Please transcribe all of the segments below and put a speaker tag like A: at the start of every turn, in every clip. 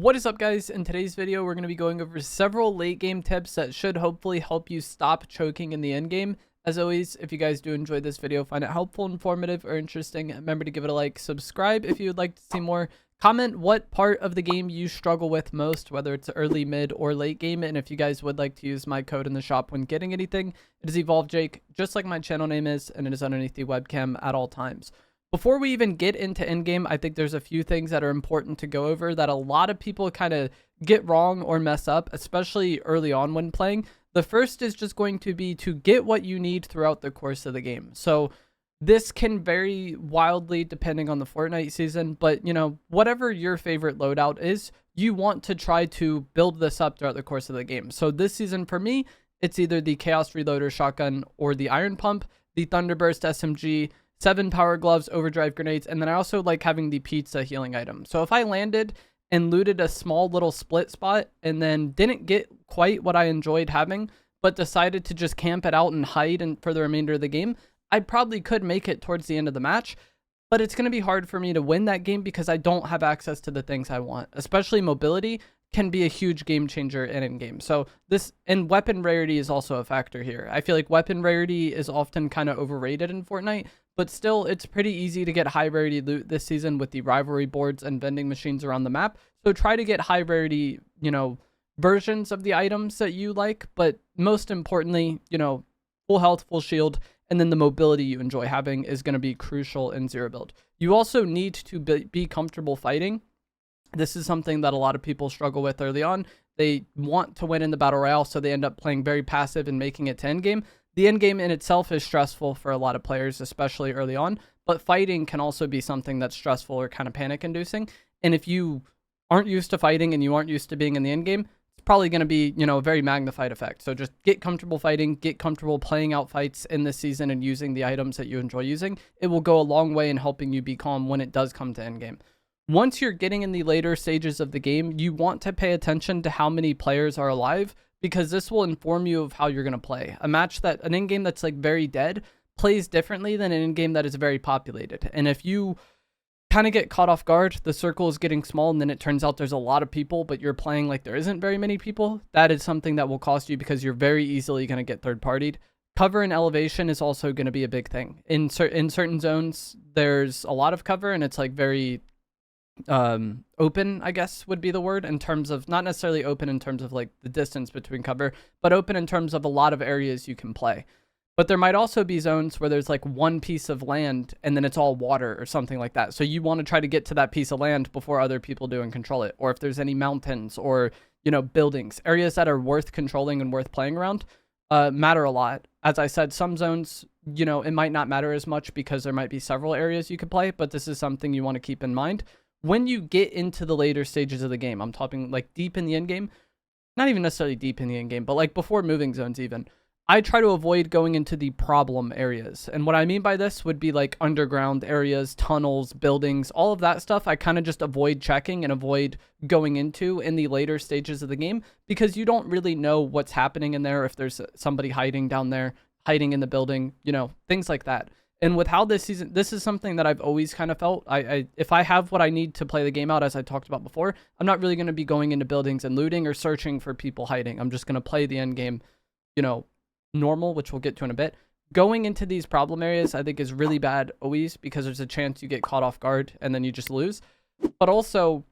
A: What is up, guys? In today's video, we're going to be going over several late game tips that should hopefully help you stop choking in the end game. As always, if you guys do enjoy this video, find it helpful, informative, or interesting, remember to give it a like, subscribe if you would like to see more, comment what part of the game you struggle with most, whether it's early, mid, or late game, and if you guys would like to use my code in the shop when getting anything, it is EvolveJake, just like my channel name is, and it is underneath the webcam at all times. Before we even get into endgame, I think there's a few things that are important to go over that a lot of people kind of get wrong or mess up, especially early on when playing. The first is just going to be to get what you need throughout the course of the game. So this can vary wildly depending on the Fortnite season, but you know, whatever your favorite loadout is, you want to try to build this up throughout the course of the game. So this season for me, it's either the Chaos Reloader shotgun or the Iron Pump, the Thunderburst SMG, 7 power gloves, overdrive grenades, and then I also like having the pizza healing item. So if I landed and looted a small little split spot and then didn't get quite what I enjoyed having, but decided to just camp it out and hide for the remainder of the game, I probably could make it towards the end of the match, but it's going to be hard for me to win that game because I don't have access to the things I want, especially mobility can be a huge game changer in game. So this, and weapon rarity is also a factor here. I feel like weapon rarity is often kind of overrated in Fortnite, but still it's pretty easy to get high rarity loot this season with the rivalry boards and vending machines around the map. So try to get high rarity, you know, versions of the items that you like, but most importantly, you know, full health, full shield, and then the mobility you enjoy having is going to be crucial in Zero Build. You also need to be comfortable fighting. This is something that a lot of people struggle with early on. They want to win in the Battle Royale, so they end up playing very passive and making it to endgame. The endgame in itself is stressful for a lot of players, especially early on, but fighting can also be something that's stressful or kind of panic-inducing. And if you aren't used to fighting and you aren't used to being in the endgame, it's probably going to be, you know, a very magnified effect. So just get comfortable fighting, get comfortable playing out fights in this season and using the items that you enjoy using. It will go a long way in helping you be calm when it does come to endgame. Once you're getting in the later stages of the game, you want to pay attention to how many players are alive, because this will inform you of how you're going to play. An in-game that's like very dead plays differently than an in-game that is very populated. And if you kind of get caught off guard, the circle is getting small, and then it turns out there's a lot of people, but you're playing like there isn't very many people, that is something that will cost you because you're very easily going to get third-partied. Cover and elevation is also going to be a big thing. In certain zones, there's a lot of cover, and it's like very open, I guess would be the word, in terms of not necessarily open in terms of like the distance between cover, but open in terms of a lot of areas you can play. But there might also be zones where there's like one piece of land and then it's all water or something like that. So you want to try to get to that piece of land before other people do and control it. Or if there's any mountains or, you know, buildings, areas that are worth controlling and worth playing around, matter a lot. As I said, some zones, you know, it might not matter as much because there might be several areas you could play, but this is something you want to keep in mind. When you get into the later stages of the game, I'm talking like deep in the end game, not even necessarily deep in the end game, but like before moving zones even, I try to avoid going into the problem areas. And what I mean by this would be like underground areas, tunnels, buildings, all of that stuff. I kind of just avoid checking and avoid going into in the later stages of the game because you don't really know what's happening in there. If there's somebody hiding down there, hiding in the building, you know, things like that. And with how this season, this is something that I've always kind of felt. If I have what I need to play the game out, as I talked about before, I'm not really going to be going into buildings and looting or searching for people hiding. I'm just going to play the end game, you know, normal, which we'll get to in a bit. Going into these problem areas, I think is really bad always because there's a chance you get caught off guard and then you just lose. But also,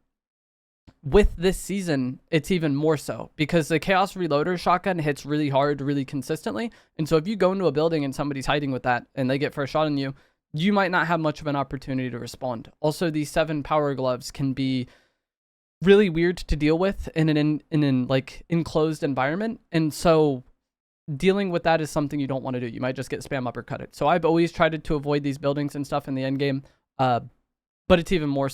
A: with this season, it's even more so because the Chaos Reloader shotgun hits really hard, really consistently. And so if you go into a building and somebody's hiding with that and they get first shot on you, you might not have much of an opportunity to respond. Also, these 7 power gloves can be really weird to deal with in an like enclosed environment. And so dealing with that is something you don't want to do. You might just get spam uppercutted. So I've always tried to avoid these buildings and stuff in the end game. But it's even more,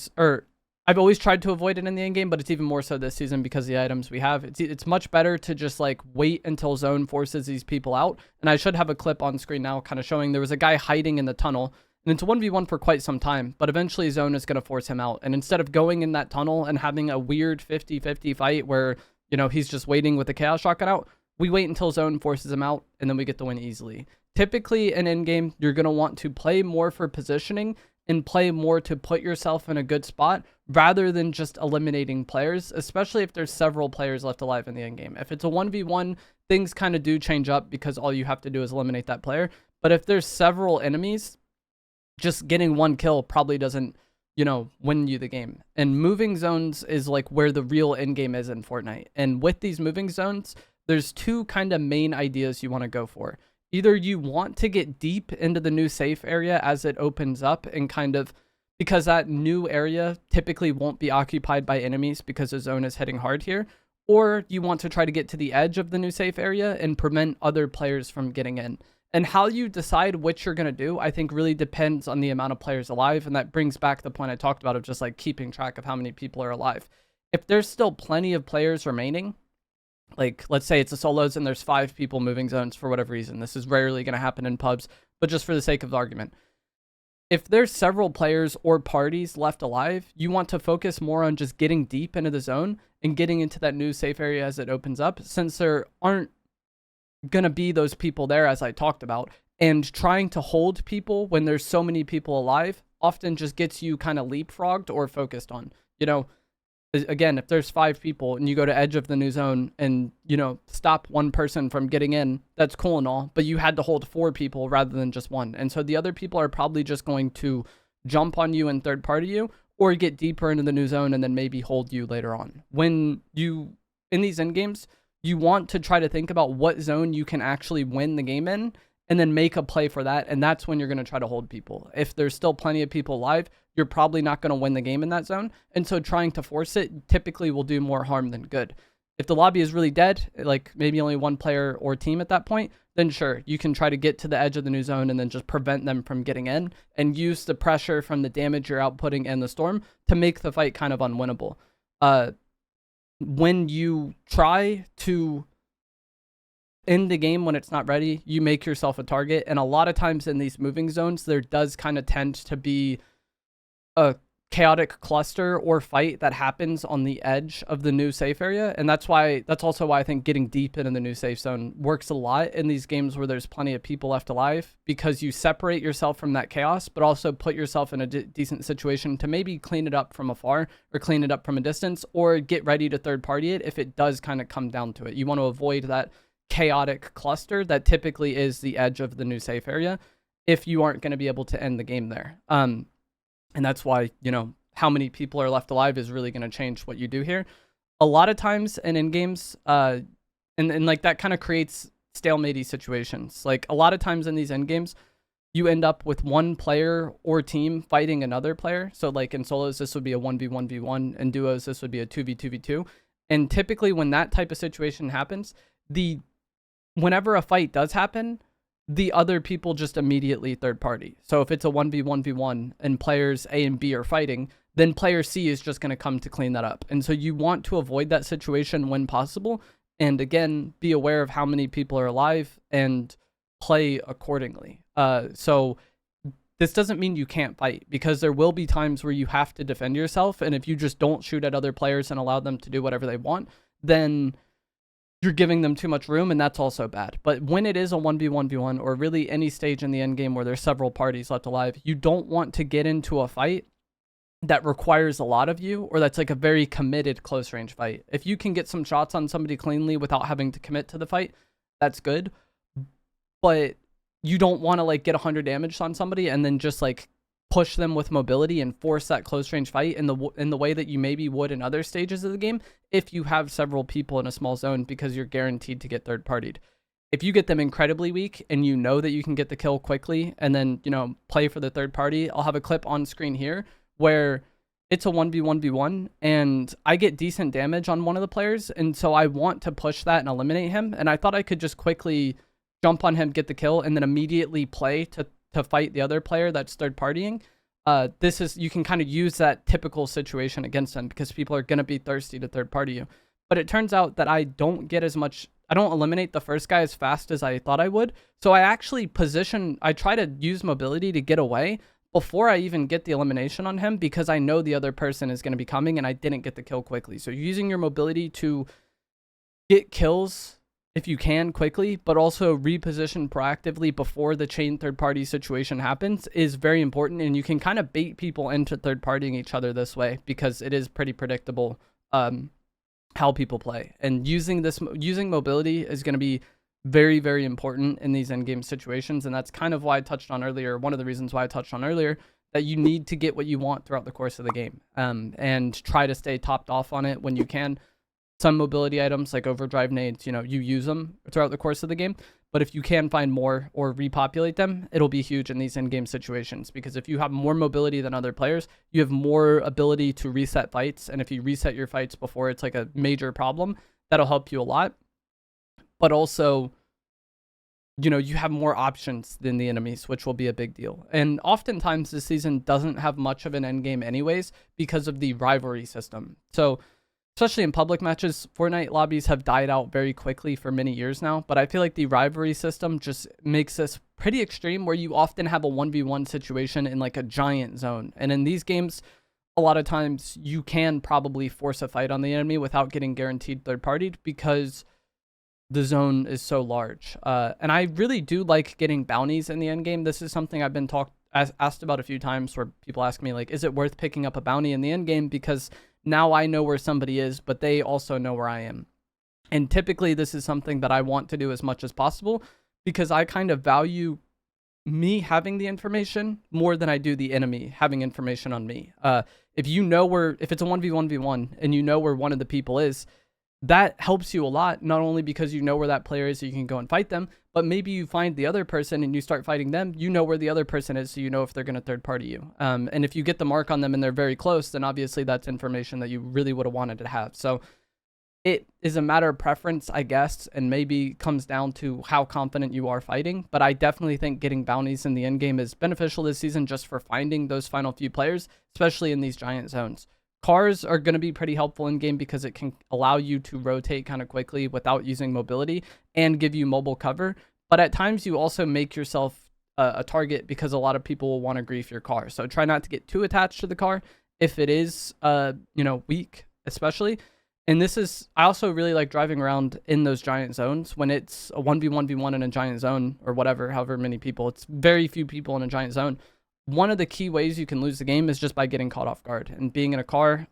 A: I've always tried to avoid it in the end game, but it's even more so this season because of the items we have. It's much better to just like wait until zone forces these people out. And I should have a clip on screen now kind of showing there was a guy hiding in the tunnel and it's a 1v1 for quite some time, but eventually zone is going to force him out. And instead of going in that tunnel and having a weird 50-50 fight where, you know, he's just waiting with the chaos shotgun out, we wait until zone forces him out and then we get the win easily. Typically in endgame, you're going to want to play more for positioning and play more to put yourself in a good spot rather than just eliminating players, especially if there's several players left alive in the end game. If it's a 1v1, things kind of do change up because all you have to do is eliminate that player. But if there's several enemies, just getting one kill probably doesn't, win you the game. And moving zones is like where the real end game is in Fortnite. And with these moving zones, there's two kind of main ideas you want to go for. Either you want to get deep into the new safe area as it opens up and kind of, because that new area typically won't be occupied by enemies because the zone is hitting hard here, or you want to try to get to the edge of the new safe area and prevent other players from getting in. And how you decide which you're going to do, I think really depends on the amount of players alive. And that brings back the point I talked about of just like keeping track of how many people are alive. If there's still plenty of players remaining, like let's say it's a solos and there's 5 people moving zones for whatever reason. This is rarely going to happen in pubs, but just for the sake of the argument. If there's several players or parties left alive, you want to focus more on just getting deep into the zone and getting into that new safe area as it opens up, since there aren't going to be those people there, as I talked about. And trying to hold people when there's so many people alive often just gets you kind of leapfrogged or focused on. Again, if there's 5 people and you go to edge of the new zone and, stop one person from getting in, that's cool and all, but you had to hold 4 people rather than just 1. And so the other people are probably just going to jump on you and third party you, or get deeper into the new zone and then maybe hold you later on. When you, in these end games, you want to try to think about what zone you can actually win the game in and then make a play for that. And that's when you're going to try to hold people. If there's still plenty of people alive, you're probably not going to win the game in that zone. And so trying to force it typically will do more harm than good. If the lobby is really dead, like maybe only 1 player or team at that point, then sure, you can try to get to the edge of the new zone and then just prevent them from getting in and use the pressure from the damage you're outputting and the storm to make the fight kind of unwinnable. When you try to end the game when it's not ready, you make yourself a target. And a lot of times in these moving zones, there does kind of tend to be a chaotic cluster or fight that happens on the edge of the new safe area. And that's also why I think getting deep into the new safe zone works a lot in these games where there's plenty of people left alive, because you separate yourself from that chaos, but also put yourself in a decent situation to maybe clean it up from afar or clean it up from a distance, or get ready to third party it if it does kind of come down to it. You want to avoid that chaotic cluster that typically is the edge of the new safe area if you aren't going to be able to end the game there. And that's why, how many people are left alive is really going to change what you do here. A lot of times in end games, and like that kind of creates stalemate situations. Like a lot of times in these end games, you end up with 1 player or team fighting another player. So like in solos, this would be a 1v1v1. In duos, this would be a 2v2v2. And typically when that type of situation happens, whenever a fight does happen, the other people just immediately third party. So if it's a 1v1v1 and players A and B are fighting, then player C is just going to come to clean that up. And so you want to avoid that situation when possible. And again, be aware of how many people are alive and play accordingly. So this doesn't mean you can't fight, because there will be times where you have to defend yourself. And if you just don't shoot at other players and allow them to do whatever they want, then you're giving them too much room, and that's also bad. But when it is a 1v1v1, or really any stage in the end game where there's several parties left alive, you don't want to get into a fight that requires a lot of you, or that's like a very committed close range fight. If you can get some shots on somebody cleanly without having to commit to the fight, that's good. But you don't want to like get 100 damage on somebody and then just like push them with mobility and force that close range fight in the way that you maybe would in other stages of the game if you have several people in a small zone, because you're guaranteed to get third partied. If you get them incredibly weak and you know that you can get the kill quickly and then, play for the third party, I'll have a clip on screen here where it's a 1v1v1 and I get decent damage on one of the players, and so I want to push that and eliminate him, and I thought I could just quickly jump on him, get the kill, and then immediately play to fight the other player that's third partying. You can kind of use that typical situation against them because people are going to be thirsty to third party you. But it turns out that I don't eliminate the first guy as fast as I thought I would. So I actually I try to use mobility to get away before I even get the elimination on him, because I know the other person is going to be coming and I didn't get the kill quickly. So using your mobility to get kills if you can quickly, but also reposition proactively before the chain third party situation happens is very important. And you can kind of bait people into third partying each other this way because it is pretty predictable how people play. And using mobility is going to be very, very important in these end game situations. And that's kind of why I touched on earlier. One of the reasons why I touched on earlier that you need to get what you want throughout the course of the game, and try to stay topped off on it when you can. Some mobility items like overdrive nades, you use them throughout the course of the game. But if you can find more or repopulate them, it'll be huge in these in-game situations. Because if you have more mobility than other players, you have more ability to reset fights. And if you reset your fights before it's like a major problem, that'll help you a lot. But also, you have more options than the enemies, which will be a big deal. And oftentimes this season doesn't have much of an endgame anyways because of the rivalry system. So especially in public matches, Fortnite lobbies have died out very quickly for many years now, but I feel like the rivalry system just makes this pretty extreme where you often have a 1v1 situation in like a giant zone. And in these games, a lot of times you can probably force a fight on the enemy without getting guaranteed third partied because the zone is so large. And I really do like getting bounties in the end game. This is something I've been asked about a few times where people ask me like, is it worth picking up a bounty in the end game? Because now I know where somebody is, but they also know where I am. And typically this is something that I want to do as much as possible because I kind of value me having the information more than I do the enemy having information on me. If it's a 1v1v1 and you know where one of the people is, that helps you a lot, not only because you know where that player is so you can go and fight them, but maybe you find the other person and you start fighting them, you know where the other person is, so you know if they're going to third party you. And if you get the mark on them and they're very close, then obviously that's information that you really would have wanted to have. So it is a matter of preference, I guess, and maybe comes down to how confident you are fighting. But I definitely think getting bounties in the end game is beneficial this season just for finding those final few players, especially in these giant zones. Cars are going to be pretty helpful in game because it can allow you to rotate kind of quickly without using mobility and give you mobile cover. But at times you also make yourself a target because a lot of people will want to grief your car. So try not to get too attached to the car if it is, weak, especially. And I also really like driving around in those giant zones when it's a 1v1v1 in a giant zone or whatever, however many people. It's very few people in a giant zone. One of the key ways you can lose the game is just by getting caught off guard, and being in a car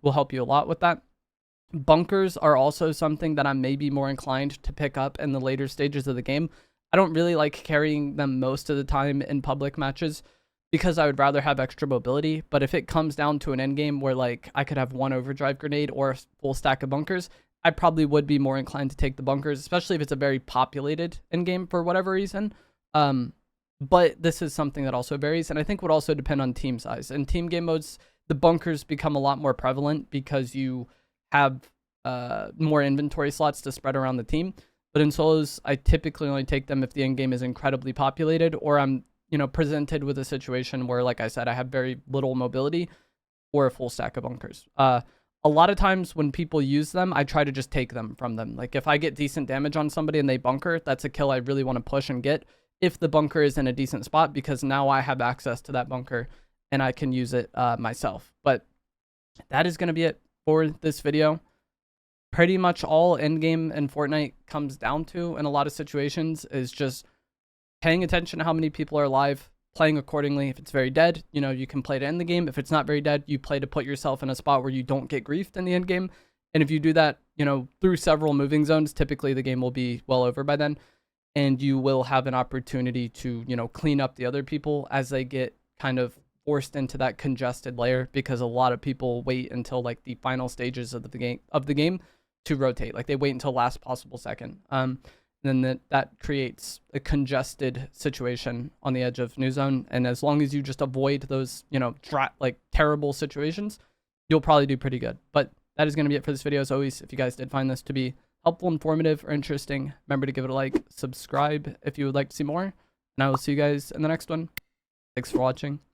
A: will help you a lot with that. Bunkers are also something that I'm maybe more inclined to pick up in the later stages of the game. I don't really like carrying them most of the time in public matches because I would rather have extra mobility. But if it comes down to an end game where like I could have one overdrive grenade or a full stack of bunkers, I probably would be more inclined to take the bunkers, especially if it's a very populated end game for whatever reason. But this is something that also varies, and I think would also depend on team size. In team game modes, the bunkers become a lot more prevalent because you have more inventory slots to spread around the team. But in solos, I typically only take them if the end game is incredibly populated, or I'm presented with a situation where, like I said, I have very little mobility or a full stack of bunkers. A lot of times when people use them, I try to just take them from them. Like if I get decent damage on somebody and they bunker, that's a kill I really want to push and get if the bunker is in a decent spot, because now I have access to that bunker and I can use it myself. But that is going to be it for this video. Pretty much all endgame in Fortnite comes down to, in a lot of situations, is just paying attention to how many people are alive, playing accordingly. If it's very dead, you can play to end the game. If it's not very dead, you play to put yourself in a spot where you don't get griefed in the end game. And if you do that, through several moving zones, typically the game will be well over by then. And you will have an opportunity to, clean up the other people as they get kind of forced into that congested layer, because a lot of people wait until like the final stages of the game to rotate. Like they wait until last possible second. Then that creates a congested situation on the edge of new zone. And as long as you just avoid those, terrible situations, you'll probably do pretty good. But that is going to be it for this video. As always, if you guys did find this to be helpful, informative, or interesting, remember to give it a like, subscribe if you would like to see more, and I will see you guys in the next one. Thanks for watching.